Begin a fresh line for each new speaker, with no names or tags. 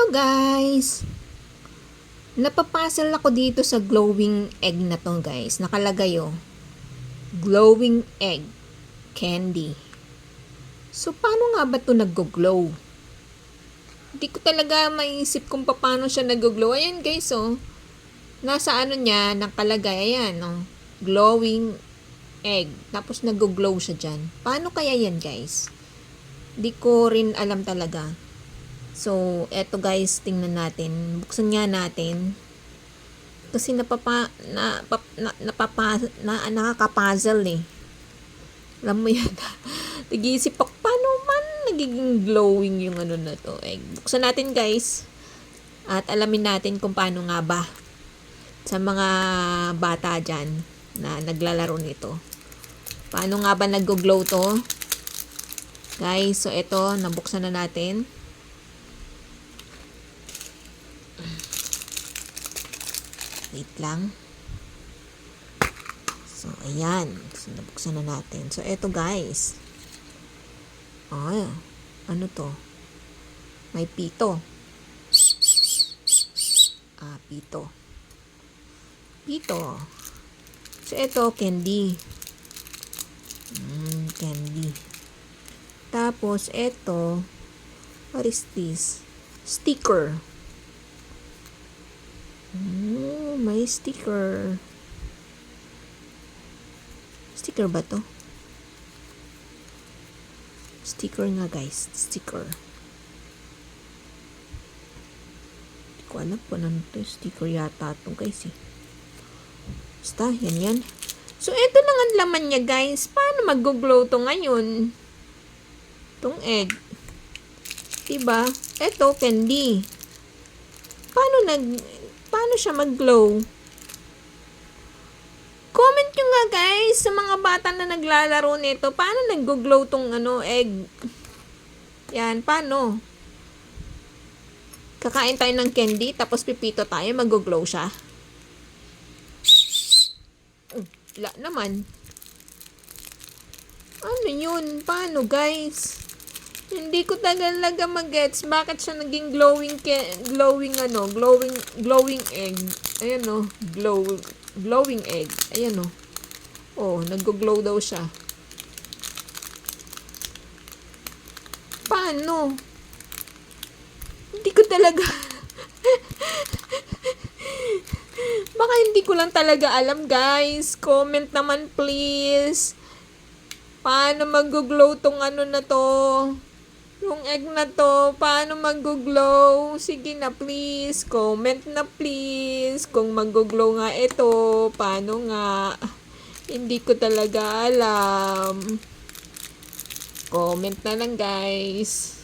Hello guys! Napapuzzle ako dito sa glowing egg na to guys. Nakalagay glowing egg candy. So paano nga ba to nag-glow? Hindi ko talaga maisip kung paano siya nag-glow. Ayan guys Nasa niya nakalagay ayan glowing egg. Tapos nag-glow siya dyan. Paano kaya yan guys? Hindi ko rin alam talaga. So, eto guys, tingnan natin. Buksan nga natin. Kasi nakaka-puzzle Alam mo yan. Nag-iisip ako, paano man nagiging glowing yung na to. Buksan natin guys. At alamin natin kung paano nga ba sa mga bata dyan na naglalaro nito. Paano nga ba nag-glow to? Guys, so eto, nabuksan na natin. Wait lang. So, ayan. So, nabuksan na natin. So, eto guys. Ano to? May pito. Pito. Pito. So, eto, candy. Candy. Tapos, eto, what is this? Sticker. May sticker. Sticker ba to? Sticker nga guys. Sticker. Hindi ko alam po ano to. Sticker yata to guys Basta, yan. So, ito lang ang laman niya guys. Paano mag-glow to ngayon? Itong egg. Diba? Ito, candy. Paano siya mag-glow? Comment nyo nga guys sa mga bata na naglalaro nito. Paano nag-glow tong egg? Yan, paano? Kakain tayo ng candy tapos pipito tayo, mag-glow siya. Wala naman. Ano yun? Paano guys? Hindi ko talaga mag-gets bakit siya naging glowing egg. Ayan glowing egg. Ayan nag-glow daw siya. Paano? Hindi ko talaga baka hindi ko lang talaga alam guys. Comment naman please. Paano mag-glow tong na to? Yung egg na to, paano mag-glow? Sige na please, comment na please. Kung mag-glow nga ito, paano nga? Hindi ko talaga alam. Comment na lang guys.